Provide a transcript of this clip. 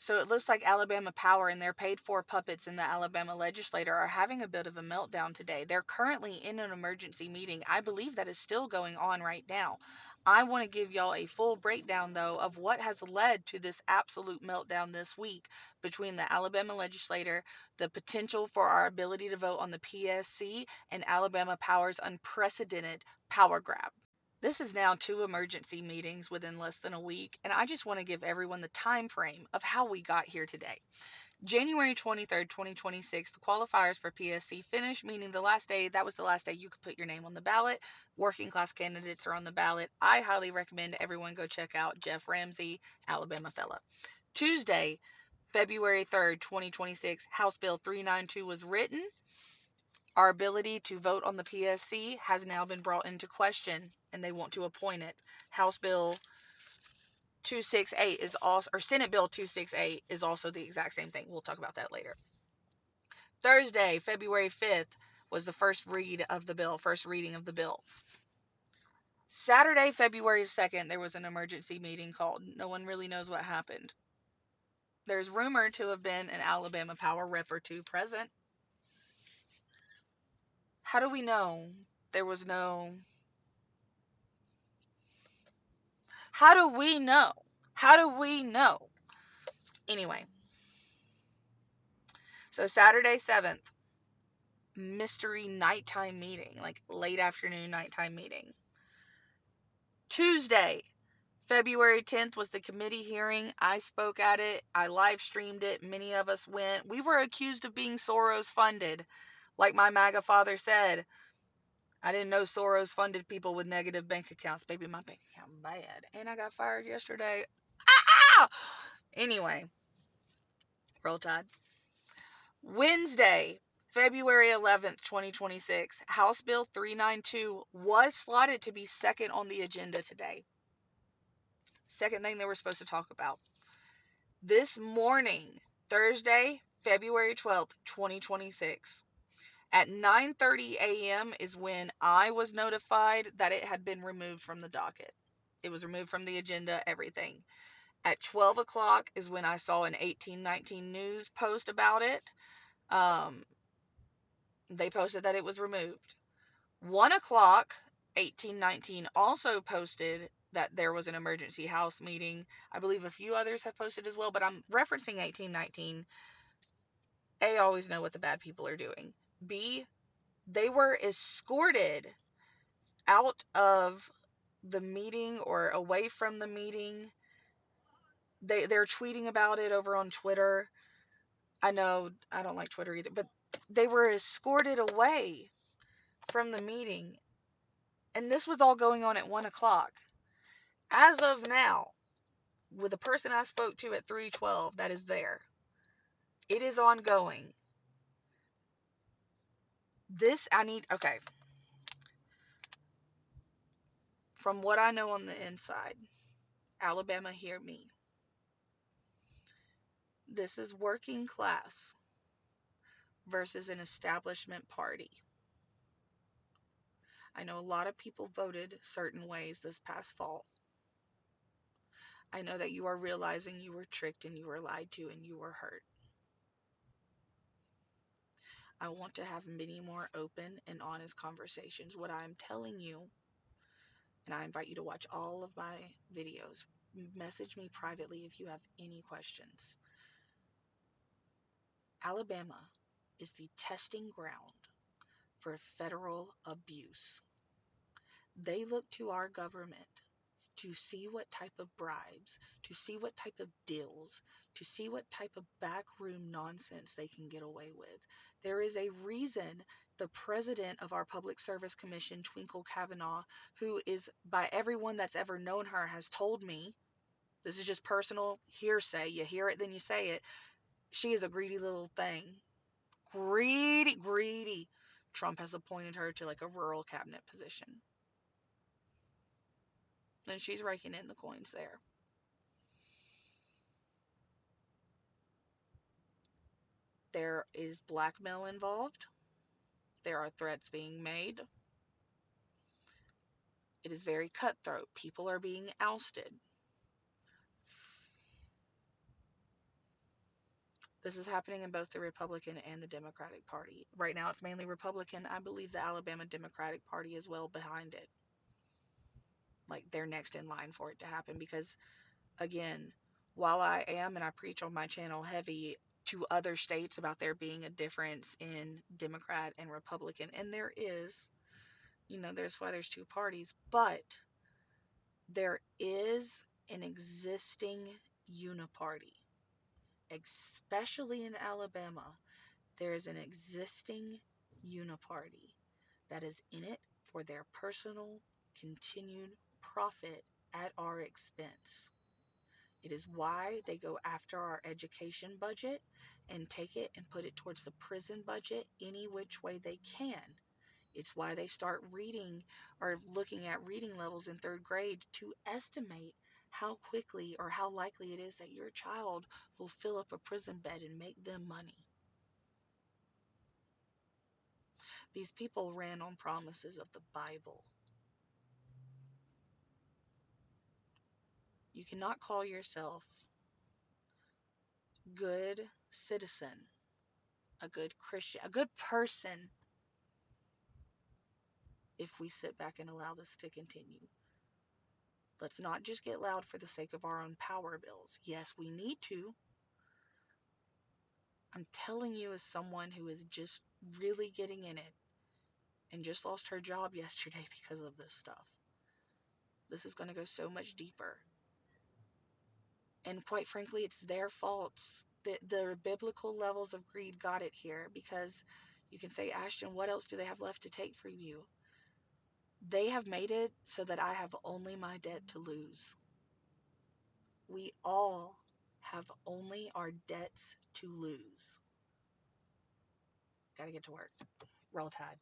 So it looks like Alabama Power and their paid for puppets in the Alabama legislature are having a bit of a meltdown today. They're currently in an emergency meeting. I believe that is still going on right now. I want to give y'all a full breakdown, though, of what has led to this absolute meltdown this week between the Alabama legislature, the potential for our ability to vote on the PSC, and Alabama Power's unprecedented power grab. This is now 2 emergency meetings within less than a week, and I just want to give everyone the time frame of how we got here today. January 23rd, 2026, the qualifiers for PSC finished, meaning that was the last day you could put your name on the ballot. Working class candidates are on the ballot. I highly recommend everyone go check out Jeff Ramsey, Alabama fella. Tuesday, February 3rd, 2026, House Bill 392 was written. Our ability to vote on the PSC has now been brought into question, and they want to appoint it. House Bill 268 is also, or Senate Bill 268 is also the exact same thing. We'll talk about that later. Thursday, February 5th, was the first reading of the bill. Saturday, February 2nd, there was an emergency meeting called. No one really knows what happened. There's rumored to have been an Alabama Power rep or two present. How do we know there was no... How do we know? How do we know? Anyway, so Saturday 7th, mystery nighttime meeting, like late afternoon nighttime meeting. Tuesday, February 10th was the committee hearing. I spoke at it. I live streamed it. Many of us went. We were accused of being Soros funded. Like my MAGA father said, I didn't know Soros funded people with negative bank accounts. Baby, my bank account bad. And I got fired yesterday. Ah! Anyway, roll tide. Wednesday, February 11th, 2026, House Bill 392 was slotted to be second on the agenda today. Second thing they were supposed to talk about. This morning, Thursday, February 12th, 2026, at 9:30 a.m. is when I was notified that it had been removed from the docket. It was removed from the agenda, everything. At 12 o'clock is when I saw an 1819 News post about it. They posted that it was removed. 1 o'clock, 1819 also posted that there was an emergency House meeting. I believe a few others have posted as well, but I'm referencing 1819. A, always know what the bad people are doing. B, they were escorted out of the meeting or away from the meeting. They're tweeting about it over on Twitter. I know I don't like Twitter either, but they were escorted away from the meeting. And this was all going on at 1 o'clock. As of now, with the person I spoke to at 3:12 that is there, it is ongoing. Okay. From what I know on the inside, Alabama, hear me. This is working class versus an establishment party. I know a lot of people voted certain ways this past fall. I know that you are realizing you were tricked and you were lied to and you were hurt. I want to have many more open and honest conversations. What I'm telling you, and I invite you to watch all of my videos. Message me privately if you have any questions. Alabama is the testing ground for federal abuse. They look to our government to see what type of bribes, to see what type of deals, to see what type of backroom nonsense they can get away with. There is a reason the president of our Public Service Commission, Twinkle Kavanaugh, who is by everyone that's ever known her, has told me, this is just personal hearsay, you hear it then you say it, she is a greedy little thing. Greedy. Trump has appointed her to like a rural cabinet position. And she's raking in the coins there. There is blackmail involved. There are threats being made. It is very cutthroat. People are being ousted. This is happening in both the Republican and the Democratic Party. Right now, it's mainly Republican. I believe the Alabama Democratic Party is well behind it. Like, they're next in line for it to happen because, again, while I am and I preach on my channel heavy to other states about there being a difference in Democrat and Republican, and there is, there's why there's two parties, but there is an existing uniparty, especially in Alabama. There is an existing uniparty that is in it for their personal continued profit at our expense. It is why they go after our education budget and take it and put it towards the prison budget any which way they can. It's why they start reading or looking at reading levels in third grade to estimate how quickly or how likely it is that your child will fill up a prison bed and make them money. These people ran on promises of the Bible. You cannot call yourself good citizen, a good Christian, a good person if we sit back and allow this to continue. Let's not just get loud for the sake of our own power bills. Yes, we need to. I'm telling you, as someone who is just really getting in it and just lost her job yesterday because of this stuff, this is going to go so much deeper. And quite frankly, it's their faults. The biblical levels of greed got it here, because you can say, Ashton, what else do they have left to take from you? They have made it so that I have only my debt to lose. We all have only our debts to lose. Gotta get to work. Roll Tide.